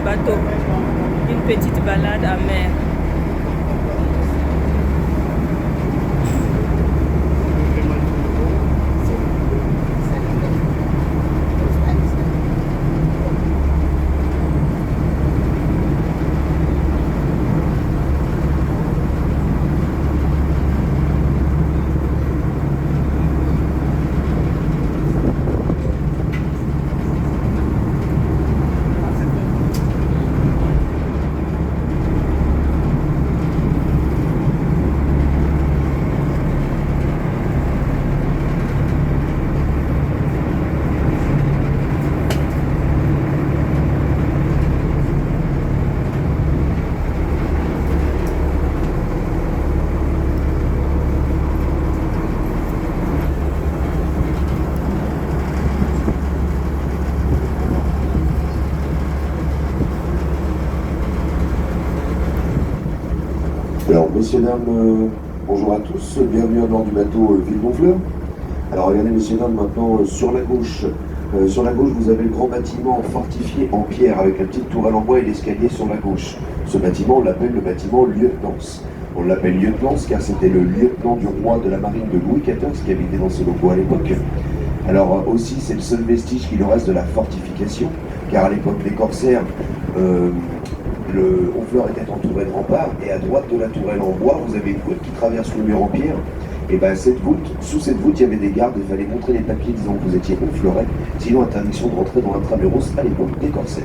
bateau. Une petite balade à mer. Alors, messieurs, dames, bonjour à tous, bienvenue à bord du bateau Ville Gonfleur. Alors, regardez, messieurs, dames, maintenant, sur la gauche, vous avez le grand bâtiment fortifié en pierre avec la petite tourelle en bois et l'escalier sur la gauche. Ce bâtiment, on l'appelle le bâtiment Lieutenance. On l'appelle Lieutenance car c'était le lieutenant du roi de la marine de Louis XIV qui habitait dans ses locaux à l'époque. Alors, aussi, c'est le seul vestige qui nous reste de la fortification, car à l'époque, les corsaires, le Honfleur était entouré de remparts, et à droite de la tourelle en bois, vous avez une voûte qui traverse le mur en pierre. Et bien sous cette voûte, il y avait des gardes, il fallait montrer les papiers disant que vous étiez Honfleurais, sinon interdiction de rentrer dans l'intramuros à l'époque des corsaires.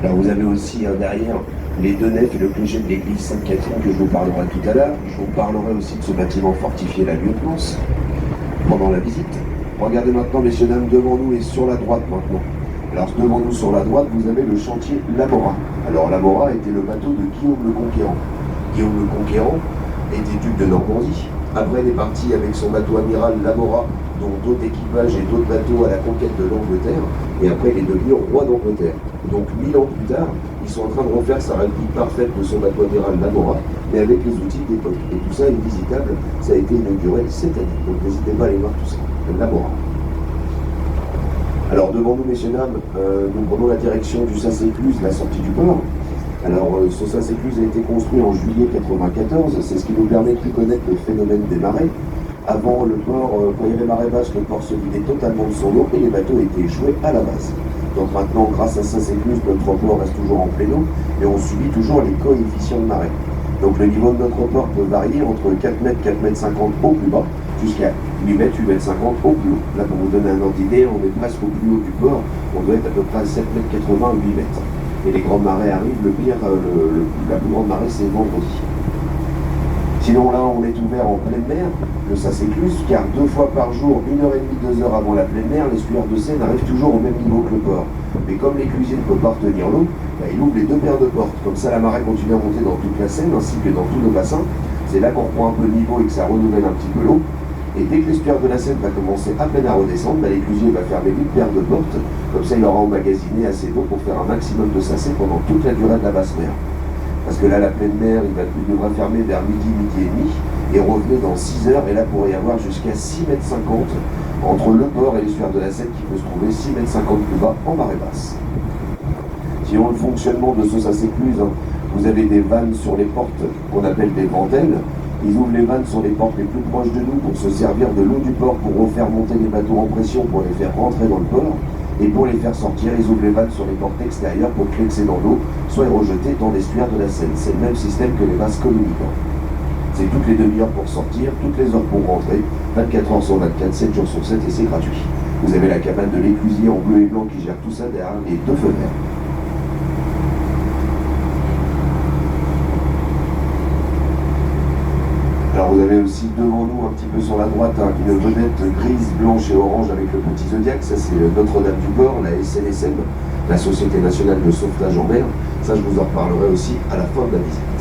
Alors vous avez aussi derrière les deux nefs et le clocher de l'église Sainte-Catherine que je vous parlerai tout à l'heure. Je vous parlerai aussi de ce bâtiment fortifié, la Lieutenance, pendant la visite. Regardez maintenant, messieurs, dames, devant nous et sur la droite maintenant. Alors devant nous sur la droite, vous avez le chantier Lamora. Alors Lamora était le bateau de Guillaume le Conquérant. Guillaume le Conquérant était duc de Normandie. Après, il est parti avec son bateau amiral Lamora, dont d'autres équipages et d'autres bateaux à la conquête de l'Angleterre. Et après, il est devenu roi d'Angleterre. Donc 1000 ans plus tard, ils sont en train de refaire sa réplique parfaite de son bateau amiral Lamora, mais avec les outils d'époque. Et tout ça est visitable. Ça a été inauguré cette année. Donc n'hésitez pas à aller voir tout ça. Lamora. Alors devant nous, messieurs, dames, nous prenons la direction du Sas-Écluse, la sortie du port. Alors ce Sas-Écluse a été construit en juillet 1994, c'est ce qui nous permet de connaître le phénomène des marées. Avant le port, quand il y avait marée basse, le port se vidait totalement de son eau et les bateaux étaient échoués à la base. Donc maintenant, grâce à Sas-Écluse, notre port reste toujours en pleine eau et on subit toujours les coefficients de marée. Donc le niveau de notre port peut varier entre 4 mètres, 4 mètres 50 au plus bas, jusqu'à 8 mètres, 8 mètres 50 au plus haut. Là, pour vous donner un ordre d'idée, on est presque au plus haut du port, on doit être à peu près à 7 mètres 80, 8 mètres. Et les grandes marées arrivent, la plus grande marée, c'est vendredi. Sinon, là, on est ouvert en pleine mer, le Sas-Écluse, car 2 fois par jour, 1h30, 2 heures avant la pleine mer, l'estuaire de Seine arrive toujours au même niveau que le port. Mais comme l'éclusier ne peut pas retenir l'eau, il ouvre les 2 paires de portes. Comme ça, la marée continue à monter dans toute la Seine, ainsi que dans tous nos bassins. C'est là qu'on reprend un peu de niveau et que ça renouvelle un petit peu l'eau. Et dès que l'estuaire de la Seine va commencer à peine à redescendre, l'éclusier va fermer 8 paires de portes. Comme ça, il aura emmagasiné assez d'eau pour faire un maximum de sachet pendant toute la durée de la basse mer. Parce que là, la pleine mer, il devra fermer vers midi, midi et demi, et revenir dans 6 heures. Et là, pourrait y avoir jusqu'à 6,50 m entre le port et l'estuaire de la Seine qui peut se trouver 6,50 m plus bas en marée basse. Sinon, le fonctionnement de ce Sas-Écluse, vous avez des vannes sur les portes qu'on appelle des ventelles. Ils ouvrent les vannes sur les portes les plus proches de nous pour se servir de l'eau du port pour refaire monter les bateaux en pression pour les faire rentrer dans le port. Et pour les faire sortir, ils ouvrent les vannes sur les portes extérieures pour que l'excédent d'eau soit rejeté dans l'estuaire de la Seine. C'est le même système que les vases communicants. C'est toutes les demi-heures pour sortir, toutes les heures pour rentrer, 24 heures sur 24, 7 jours sur 7 et c'est gratuit. Vous avez la cabane de l'éclusier en bleu et blanc qui gère tout ça derrière les 2 fenêtres. Alors vous avez aussi devant nous, un petit peu sur la droite, une vedette grise, blanche et orange avec le petit Zodiac. Ça c'est Notre-Dame du Port, la SNSM, la Société Nationale de Sauvetage en Mer. Ça je vous en reparlerai aussi à la fin de la visite.